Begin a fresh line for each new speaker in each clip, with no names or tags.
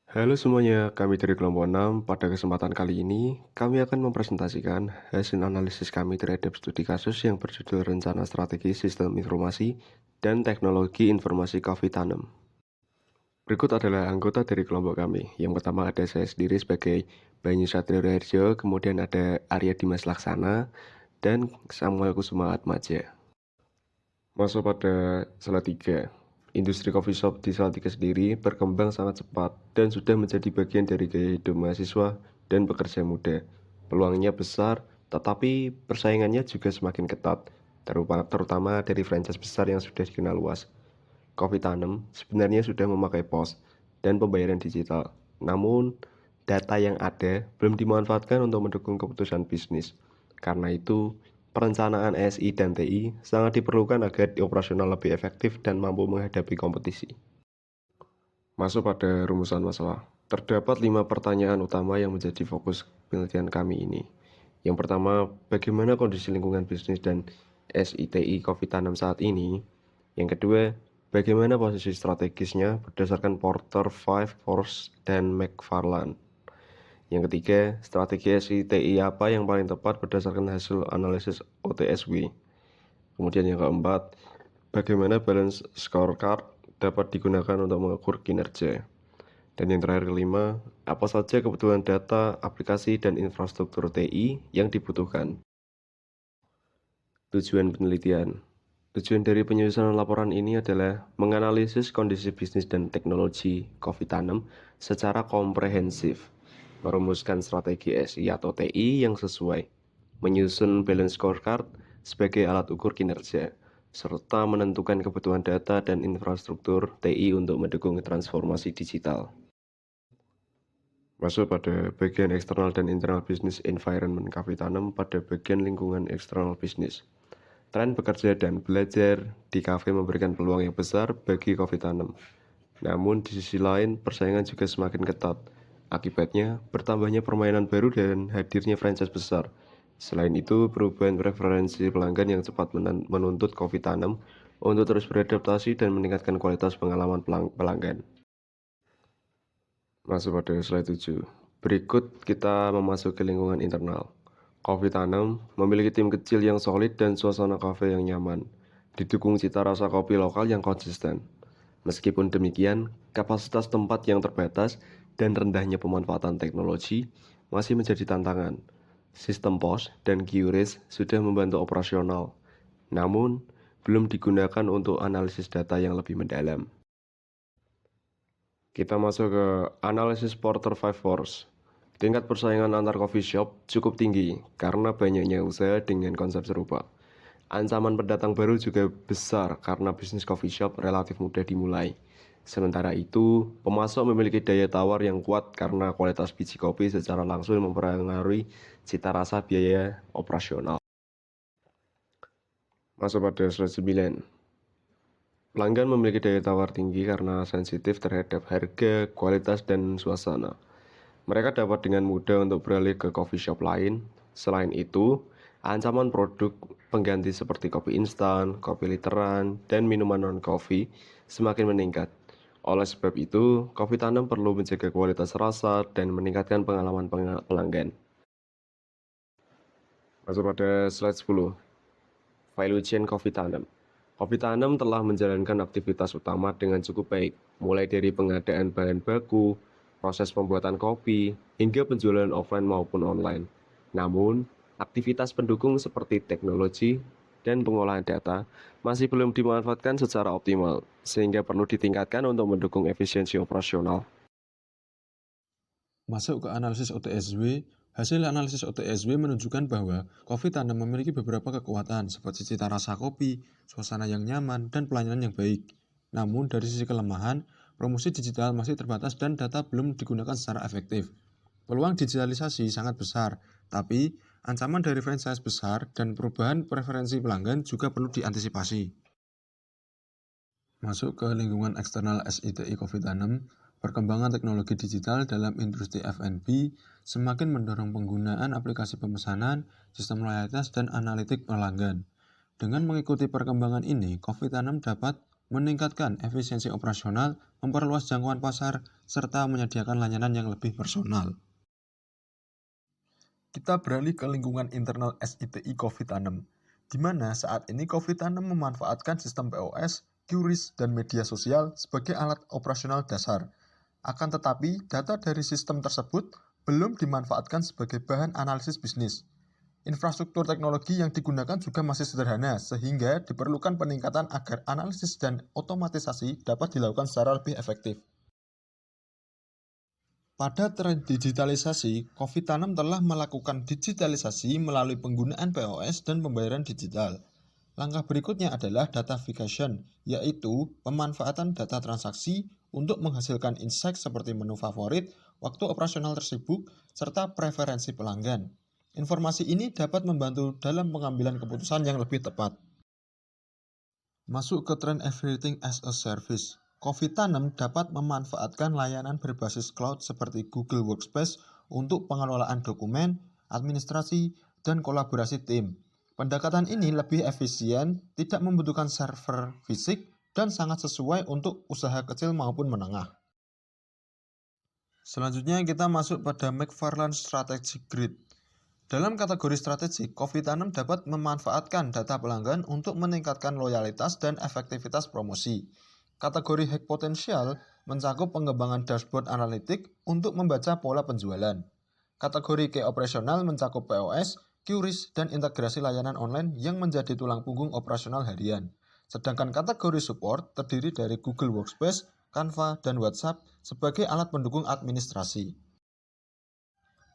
Halo semuanya, kami dari kelompok 6. Pada kesempatan kali ini, kami akan mempresentasikan hasil analisis kami terhadap studi kasus yang berjudul Rencana Strategi Sistem Informasi dan Teknologi Informasi COVID Tanem. Berikut adalah anggota dari kelompok kami. Yang pertama ada saya sendiri sebagai Banyu Satrio Harjo, kemudian ada Arya Dimas Laksana, dan Samuel Kusuma Atmaja. Masuk pada Salatiga. Industri coffee shop di Salatiga sendiri berkembang sangat cepat dan sudah menjadi bagian dari gaya hidup mahasiswa dan pekerja muda. Peluangnya besar, tetapi persaingannya juga semakin ketat, terutama dari franchise besar yang sudah dikenal luas. Coffee Tanem sebenarnya sudah memakai POS dan pembayaran digital. Namun, data yang ada belum dimanfaatkan untuk mendukung keputusan bisnis. Karena itu, perencanaan SI dan TI sangat diperlukan agar operasional lebih efektif dan mampu menghadapi kompetisi. Masuk pada rumusan masalah. Terdapat 5 pertanyaan utama yang menjadi fokus penelitian kami ini. Yang pertama, bagaimana kondisi lingkungan bisnis dan SITI COVID-19 saat ini? Yang kedua, bagaimana posisi strategisnya berdasarkan Porter, Five, Force, dan McFarland? Yang ketiga, strategi SITI apa yang paling tepat berdasarkan hasil analisis OTSW? Kemudian yang keempat, bagaimana balance scorecard dapat digunakan untuk mengukur kinerja? Dan yang terakhir kelima, apa saja kebutuhan data, aplikasi, dan infrastruktur TI yang dibutuhkan? Tujuan penelitian. Tujuan dari penyusunan laporan ini adalah menganalisis kondisi bisnis dan teknologi COVID Tanem secara komprehensif, merumuskan strategi SI atau TI yang sesuai, menyusun balance scorecard sebagai alat ukur kinerja, serta menentukan kebutuhan data dan infrastruktur TI untuk mendukung transformasi digital. Masuk pada bagian eksternal dan internal business environment COVID Tanem pada bagian lingkungan eksternal bisnis. Tren bekerja dan belajar di kafe memberikan peluang yang besar bagi COVID Tanem. Namun di sisi lain, persaingan juga semakin ketat. Akibatnya, bertambahnya permainan baru dan hadirnya franchise besar. Selain itu, perubahan preferensi pelanggan yang cepat menuntut COVID Tanem untuk terus beradaptasi dan meningkatkan kualitas pengalaman pelanggan. Masuk pada slide 7. Berikut kita memasuki lingkungan internal. Coffee Tanem memiliki tim kecil yang solid dan suasana kafe yang nyaman, didukung cita rasa kopi lokal yang konsisten. Meskipun demikian, kapasitas tempat yang terbatas dan rendahnya pemanfaatan teknologi masih menjadi tantangan. Sistem POS dan QRIS sudah membantu operasional, namun belum digunakan untuk analisis data yang lebih mendalam. Kita masuk ke analisis Porter Five Force. Tingkat persaingan antar coffee shop cukup tinggi karena banyaknya usaha dengan konsep serupa. Ancaman pendatang baru juga besar karena bisnis coffee shop relatif mudah dimulai. Sementara itu, pemasok memiliki daya tawar yang kuat karena kualitas biji kopi secara langsung mempengaruhi cita rasa biaya operasional. Masuk pada slide 9. Pelanggan memiliki daya tawar tinggi karena sensitif terhadap harga, kualitas, dan suasana. Mereka dapat dengan mudah untuk beralih ke coffee shop lain. Selain itu, ancaman produk pengganti seperti kopi instan, kopi literan, dan minuman non-kopi semakin meningkat. Oleh sebab itu, Coffee Tanem perlu menjaga kualitas rasa dan meningkatkan pengalaman pelanggan. Masuk pada slide 10. Value Chain Coffee Tanem. Coffee Tanem telah menjalankan aktivitas utama dengan cukup baik, mulai dari pengadaan bahan baku, proses pembuatan kopi, hingga penjualan offline maupun online. Namun, aktivitas pendukung seperti teknologi dan pengolahan data masih belum dimanfaatkan secara optimal, sehingga perlu ditingkatkan untuk mendukung efisiensi operasional.
Masuk ke analisis OTSW, hasil analisis OTSW menunjukkan bahwa Coffee Tanem memiliki beberapa kekuatan seperti cita rasa kopi, suasana yang nyaman, dan pelayanan yang baik. Namun dari sisi kelemahan, promosi digital masih terbatas dan data belum digunakan secara efektif. Peluang digitalisasi sangat besar, tapi ancaman dari franchise besar dan perubahan preferensi pelanggan juga perlu diantisipasi. Masuk ke lingkungan eksternal SITI Coffee Tanem, perkembangan teknologi digital dalam industri F&B semakin mendorong penggunaan aplikasi pemesanan, sistem loyalitas, dan analitik pelanggan. Dengan mengikuti perkembangan ini, Coffee Tanem dapat meningkatkan efisiensi operasional, memperluas jangkauan pasar, serta menyediakan layanan yang lebih personal. Kita beralih ke lingkungan internal SITI COVID-6, di mana saat ini COVID-6 memanfaatkan sistem POS, QRIS, dan media sosial sebagai alat operasional dasar. Akan tetapi, data dari sistem tersebut belum dimanfaatkan sebagai bahan analisis bisnis. Infrastruktur teknologi yang digunakan juga masih sederhana, sehingga diperlukan peningkatan agar analisis dan otomatisasi dapat dilakukan secara lebih efektif. Pada tren digitalisasi, COVID-6 telah melakukan digitalisasi melalui penggunaan POS dan pembayaran digital. Langkah berikutnya adalah datafication, yaitu pemanfaatan data transaksi untuk menghasilkan insight seperti menu favorit, waktu operasional tersibuk, serta preferensi pelanggan. Informasi ini dapat membantu dalam pengambilan keputusan yang lebih tepat. Masuk ke tren everything as a service. COVID-6 dapat memanfaatkan layanan berbasis cloud seperti Google Workspace untuk pengelolaan dokumen, administrasi, dan kolaborasi tim. Pendekatan ini lebih efisien, tidak membutuhkan server fisik, dan sangat sesuai untuk usaha kecil maupun menengah. Selanjutnya kita masuk pada McFarland Strategic Grid. Dalam kategori strategik, COVID-6 dapat memanfaatkan data pelanggan untuk meningkatkan loyalitas dan efektivitas promosi. Kategori high potensial mencakup pengembangan dashboard analitik untuk membaca pola penjualan. Kategori key operasional mencakup POS, QRIS, dan integrasi layanan online yang menjadi tulang punggung operasional harian. Sedangkan kategori support terdiri dari Google Workspace, Canva, dan WhatsApp sebagai alat pendukung administrasi.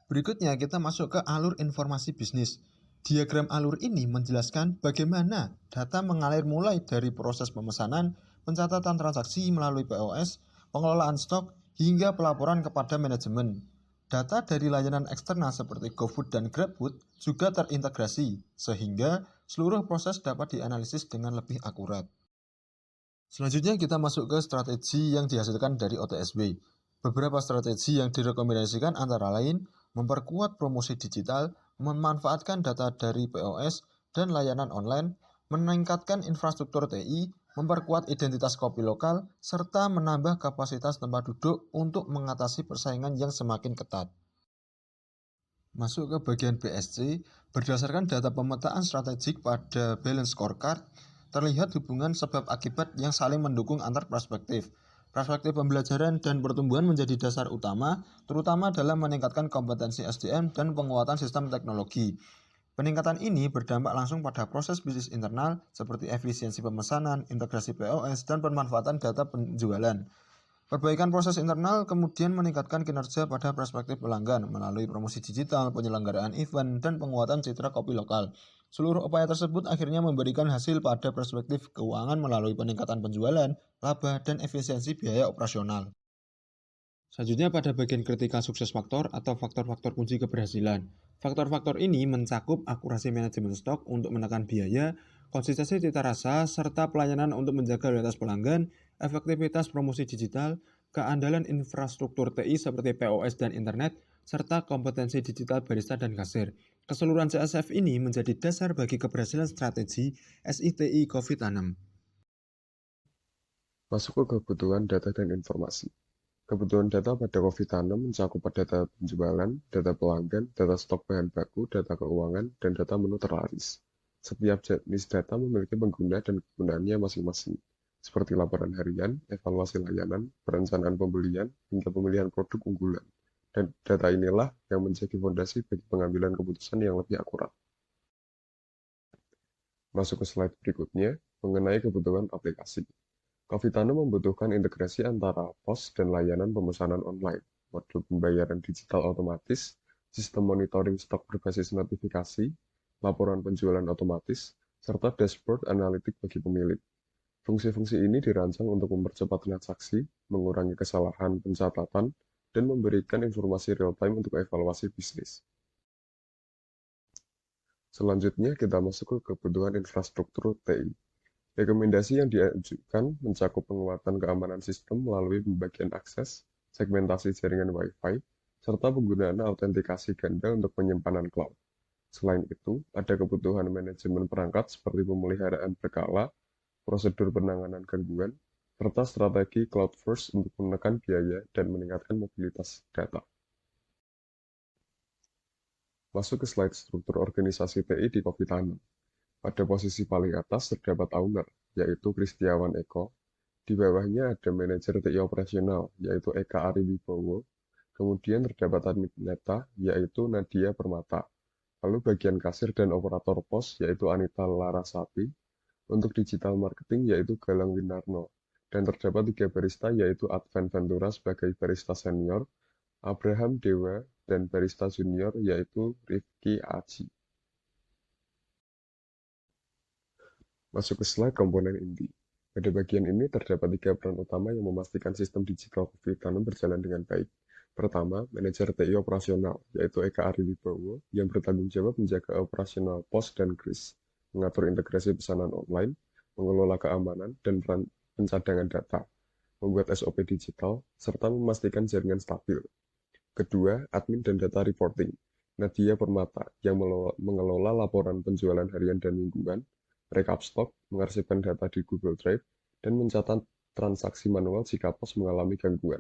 Berikutnya kita masuk ke alur informasi bisnis. Diagram alur ini menjelaskan bagaimana data mengalir mulai dari proses pemesanan, pencatatan transaksi melalui POS, pengelolaan stok, hingga pelaporan kepada manajemen. Data dari layanan eksternal seperti GoFood dan GrabFood juga terintegrasi, sehingga seluruh proses dapat dianalisis dengan lebih akurat. Selanjutnya kita masuk ke strategi yang dihasilkan dari OTSW. Beberapa strategi yang direkomendasikan antara lain memperkuat promosi digital, memanfaatkan data dari POS dan layanan online, meningkatkan infrastruktur TI, memperkuat identitas kopi lokal, serta menambah kapasitas tempat duduk untuk mengatasi persaingan yang semakin ketat. Masuk ke bagian BSC, berdasarkan data pemetaan strategik pada Balance Scorecard, terlihat hubungan sebab akibat yang saling mendukung antar perspektif. Perspektif pembelajaran dan pertumbuhan menjadi dasar utama, terutama dalam meningkatkan kompetensi SDM dan penguatan sistem teknologi. Peningkatan ini berdampak langsung pada proses bisnis internal seperti efisiensi pemesanan, integrasi POS, dan pemanfaatan data penjualan. Perbaikan proses internal kemudian meningkatkan kinerja pada perspektif pelanggan melalui promosi digital, penyelenggaraan event, dan penguatan citra kopi lokal. Seluruh upaya tersebut akhirnya memberikan hasil pada perspektif keuangan melalui peningkatan penjualan, laba, dan efisiensi biaya operasional. Selanjutnya pada bagian kritikal sukses faktor atau faktor-faktor kunci keberhasilan. Faktor-faktor ini mencakup akurasi manajemen stok untuk menekan biaya, konsistensi cita rasa, serta pelayanan untuk menjaga loyalitas pelanggan, efektivitas promosi digital, keandalan infrastruktur TI seperti POS dan internet, serta kompetensi digital barista dan kasir. Keseluruhan CSF ini menjadi dasar bagi keberhasilan strategi SITI COVID-6.
Masuk ke kebutuhan data dan informasi. Kebutuhan data pada COVID-6 mencakup data penjualan, data pelanggan, data stok bahan baku, data keuangan, dan data menu terlaris. Setiap jenis data memiliki pengguna dan kegunaannya masing-masing, seperti laporan harian, evaluasi layanan, perencanaan pembelian, hingga pemilihan produk unggulan. Dan data inilah yang menjadi fondasi bagi pengambilan keputusan yang lebih akurat. Masuk ke slide berikutnya, mengenai kebutuhan aplikasi. COVID-6 membutuhkan integrasi antara POS dan layanan pemesanan online, modul pembayaran digital otomatis, sistem monitoring stok berbasis notifikasi, laporan penjualan otomatis, serta dashboard analitik bagi pemilik. Fungsi-fungsi ini dirancang untuk mempercepat transaksi, mengurangi kesalahan pencatatan, dan memberikan informasi real-time untuk evaluasi bisnis. Selanjutnya kita masuk ke kebutuhan infrastruktur TI. Rekomendasi yang diajukan mencakup penguatan keamanan sistem melalui pembagian akses, segmentasi jaringan Wi-Fi, serta penggunaan autentikasi ganda untuk penyimpanan cloud. Selain itu, ada kebutuhan manajemen perangkat seperti pemeliharaan berkala, prosedur penanganan gangguan, serta strategi cloud first untuk menekan biaya dan meningkatkan mobilitas data. Masuk ke slide struktur organisasi TI di Coffee-Tanem. Pada posisi paling atas terdapat owner, yaitu Kristiawan Eko. Di bawahnya ada manajer TI operasional, yaitu Eka Ariwibowo. Kemudian terdapat admin data, yaitu Nadia Permata. Lalu bagian kasir dan operator pos, yaitu Anita Larasati. Untuk digital marketing, yaitu Galang Winarno. Dan terdapat 3 barista, yaitu Advan Ventura sebagai barista senior, Abraham Dewa, dan barista junior, yaitu Rifki Aji. Masuk ke slide komponen inti. Pada bagian ini terdapat 3 peran utama yang memastikan sistem digital Coffee-Tanem berjalan dengan baik. Pertama, manajer TI operasional, yaitu Eka Ariwibowo, yang bertanggung jawab menjaga operasional pos dan kris, mengatur integrasi pesanan online, mengelola keamanan dan pencadangan data, membuat SOP digital, serta memastikan jaringan stabil. Kedua, admin dan data reporting. Nadia Permata, yang mengelola laporan penjualan harian dan mingguan, rekap stok, mengarsipkan data di Google Drive, dan mencatat transaksi manual jika pos mengalami gangguan.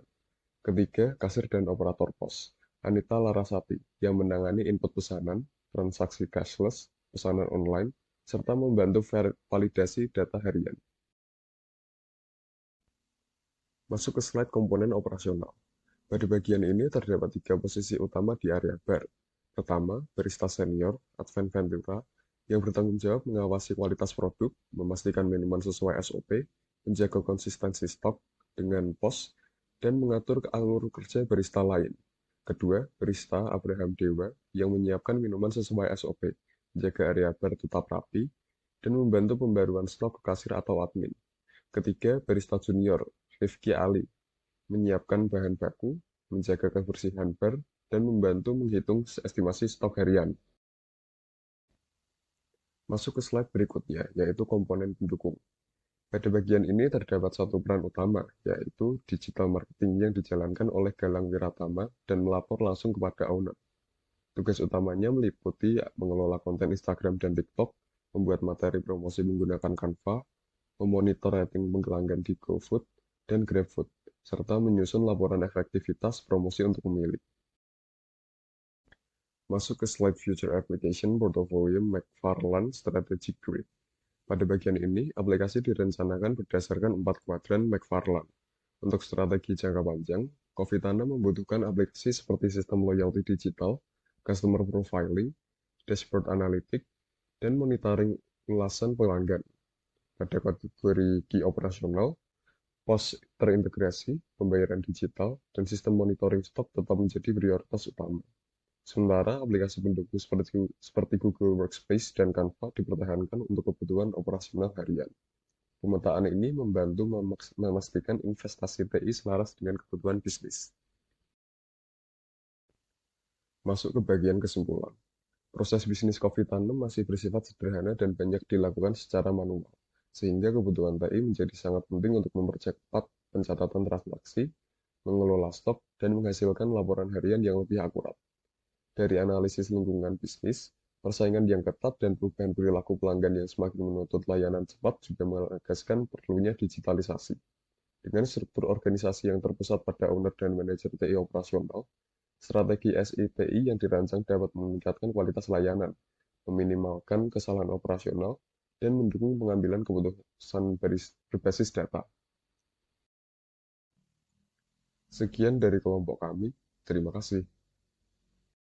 Ketiga, kasir dan operator pos. Anita Larasati, yang menangani input pesanan, transaksi cashless, pesanan online, serta membantu validasi data harian. Masuk ke slide komponen operasional. Pada bagian ini terdapat 3 posisi utama di area bar. Pertama, barista senior, Advan Ventura, yang bertanggung jawab mengawasi kualitas produk, memastikan minuman sesuai SOP, menjaga konsistensi stok dengan pos, dan mengatur alur kerja barista lain. Kedua, barista Abraham Dewa, yang menyiapkan minuman sesuai SOP, menjaga area bar tetap rapi, dan membantu pembaruan stok ke kasir atau admin. Ketiga, barista junior, Rifki Ali, menyiapkan bahan baku, menjaga kebersihan bar, dan membantu menghitung estimasi stok harian. Masuk ke slide berikutnya, yaitu komponen pendukung. Pada bagian ini terdapat satu peran utama, yaitu digital marketing yang dijalankan oleh Galang Wiratama dan melapor langsung kepada owner. Tugas utamanya meliputi mengelola konten Instagram dan TikTok, membuat materi promosi menggunakan Canva, memonitor rating pelanggan di GoFood dan GrabFood, serta menyusun laporan efektivitas promosi untuk pemilik. Masuk ke slide Future Application Portfolio McFarland Strategic Grid. Pada bagian ini, aplikasi direncanakan berdasarkan 4 kuadran McFarland. Untuk strategi jangka panjang, Coffee-Tanem membutuhkan aplikasi seperti sistem loyalty digital, customer profiling, dashboard analitik, dan monitoring ulasan pelanggan. Pada kategori key operasional, pos terintegrasi, pembayaran digital, dan sistem monitoring stok tetap menjadi prioritas utama. Sementara aplikasi pendukung seperti Google Workspace dan Canva dipertahankan untuk kebutuhan operasional harian. Pemetaan ini membantu memastikan investasi TI selaras dengan kebutuhan bisnis. Masuk ke bagian kesimpulan. Proses bisnis Coffee-Tanem masih bersifat sederhana dan banyak dilakukan secara manual, sehingga kebutuhan TI menjadi sangat penting untuk mempercepat pencatatan transaksi, mengelola stok, dan menghasilkan laporan harian yang lebih akurat. Dari analisis lingkungan bisnis, persaingan yang ketat dan perubahan perilaku pelanggan yang semakin menuntut layanan cepat juga menegaskan perlunya digitalisasi. Dengan struktur organisasi yang terpusat pada owner dan manajer TI operasional, strategi SITI yang dirancang dapat meningkatkan kualitas layanan, meminimalkan kesalahan operasional, dan mendukung pengambilan keputusan berbasis data. Sekian dari kelompok kami. Terima kasih.